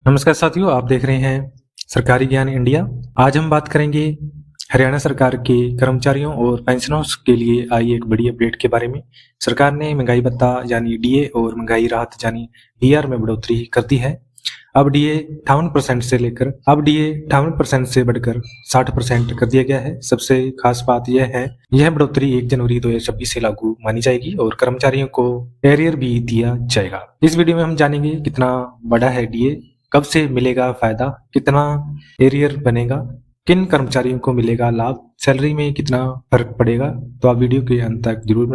नमस्कार साथियों, आप देख रहे हैं सरकारी ज्ञान इंडिया। आज हम बात करेंगे हरियाणा सरकार के कर्मचारियों और पेंशनर्स के लिए आई एक बड़ी अपडेट के बारे में। सरकार ने महंगाई भत्ता यानी डीए और महंगाई राहत यानी डीआर में बढ़ोतरी कर दी है। अब डीए 58% से बढ़कर 60% कर दिया गया है। सबसे खास बात यह बढ़ोतरी 1 जनवरी 2026 से लागू मानी जाएगी और कर्मचारियों को एरियर भी दिया जाएगा। इस वीडियो में हम जानेंगे कितना बड़ा है डीए, कब से मिलेगा फायदा, कितना एरियर बनेगा, किन कर्मचारियों को मिलेगा लाभ, सैलरी में कितना फर्क पड़ेगा। तो आप वीडियो के अंत तक जरूर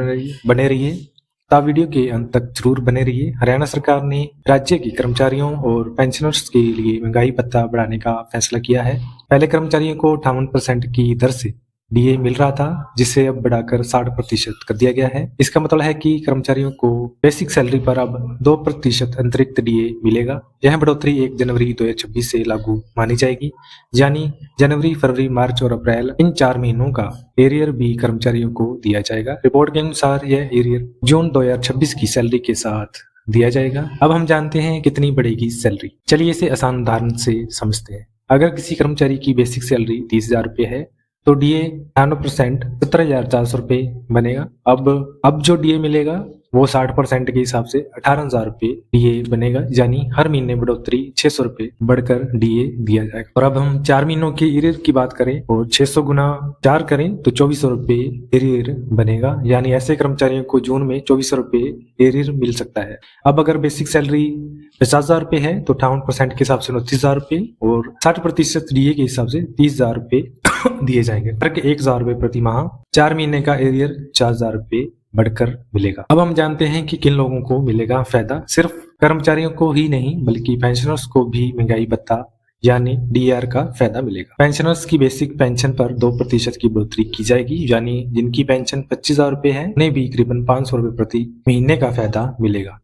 बने रहिए। हरियाणा सरकार ने राज्य के कर्मचारियों और पेंशनर्स के लिए महंगाई भत्ता बढ़ाने का फैसला किया है। पहले कर्मचारियों को 58% की दर से डीए मिल रहा था, जिसे अब बढ़ाकर 60% कर दिया गया है। इसका मतलब है कि कर्मचारियों को बेसिक सैलरी पर अब 2% अतिरिक्त डीए मिलेगा। यह बढ़ोतरी 1 जनवरी 2026 से लागू मानी जाएगी, यानी जनवरी, फरवरी, मार्च और अप्रैल इन 4 महीनों का एरियर भी कर्मचारियों को दिया जाएगा। रिपोर्ट के अनुसार यह एरियर जून 2026 की सैलरी के साथ दिया जाएगा। अब हम जानते हैं कितनी बढ़ेगी सैलरी। चलिए इसे आसान उदाहरण से समझते हैं। अगर किसी कर्मचारी की बेसिक सैलरी 30,000 रुपये है तो डीए 98% 17,400 रुपये बनेगा। अब जो डीए मिलेगा वो 60% के हिसाब से 18,000 रुपये डीए बनेगा, यानी हर महीने बढ़ोतरी 600 रुपये बढ़कर डीए दिया जाएगा। और अब हम 4 महीनों के एरियर की बात करें और 600 गुना 4 करें तो 2400 रुपये एरियर बनेगा, यानी ऐसे कर्मचारियों को जून में 2400 रुपये एरियर मिल सकता है। अब अगर बेसिक सैलरी 50,000 रुपये है तो 58% के हिसाब से 29,000 रुपये और 60% डीए के हिसाब से 30,000 रुपये दिए जाएंगे। 1,000 रुपये प्रति माह, 4 महीने का एरियर 4,000 रुपये बढ़कर मिलेगा। अब हम जानते हैं कि किन लोगों को मिलेगा फायदा। सिर्फ कर्मचारियों को ही नहीं बल्कि पेंशनर्स को भी महंगाई भत्ता यानी डीआर का फायदा मिलेगा। पेंशनर्स की बेसिक पेंशन पर 2% की बढ़ोतरी की जाएगी, यानी जिनकी पेंशन 25,000 रुपये है उन्हें भी करीबन 500 रुपये प्रति महीने का फायदा मिलेगा।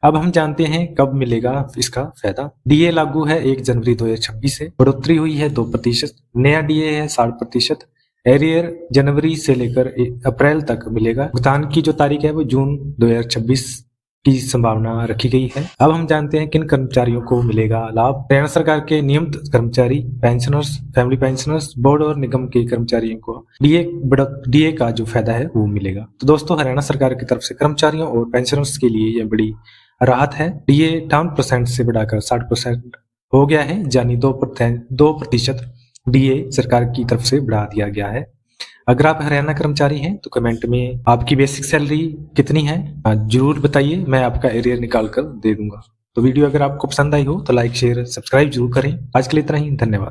अब हम जानते हैं कब मिलेगा इसका फायदा। डीए लागू है 1 जनवरी 2026 से, बढ़ोतरी हुई है 2%, नया डीए है 60%, एरियर जनवरी से लेकर अप्रैल तक मिलेगा। भुगतान की जो तारीख है वो जून 2026 की संभावना रखी गई है। अब हम जानते हैं किन कर्मचारियों को मिलेगा लाभ। हरियाणा सरकार के नियमित कर्मचारी, पेंशनर्स, फैमिली पेंशनर्स, बोर्ड और निगम के कर्मचारियों को डीए का जो फायदा है वो मिलेगा। तो दोस्तों, हरियाणा सरकार की तरफ से कर्मचारियों और पेंशनर्स के लिए यह बड़ी राहत है। डीए 58% से बढ़ाकर 60% हो गया है, यानी 2% डीए सरकार की तरफ से बढ़ा दिया गया है। अगर आप हरियाणा कर्मचारी हैं तो कमेंट में आपकी बेसिक सैलरी कितनी है जरूर बताइए, मैं आपका एरियर निकाल कर दे दूंगा। तो वीडियो अगर आपको पसंद आई हो तो लाइक, शेयर, सब्सक्राइब जरूर करें। आज के लिए इतना ही, धन्यवाद।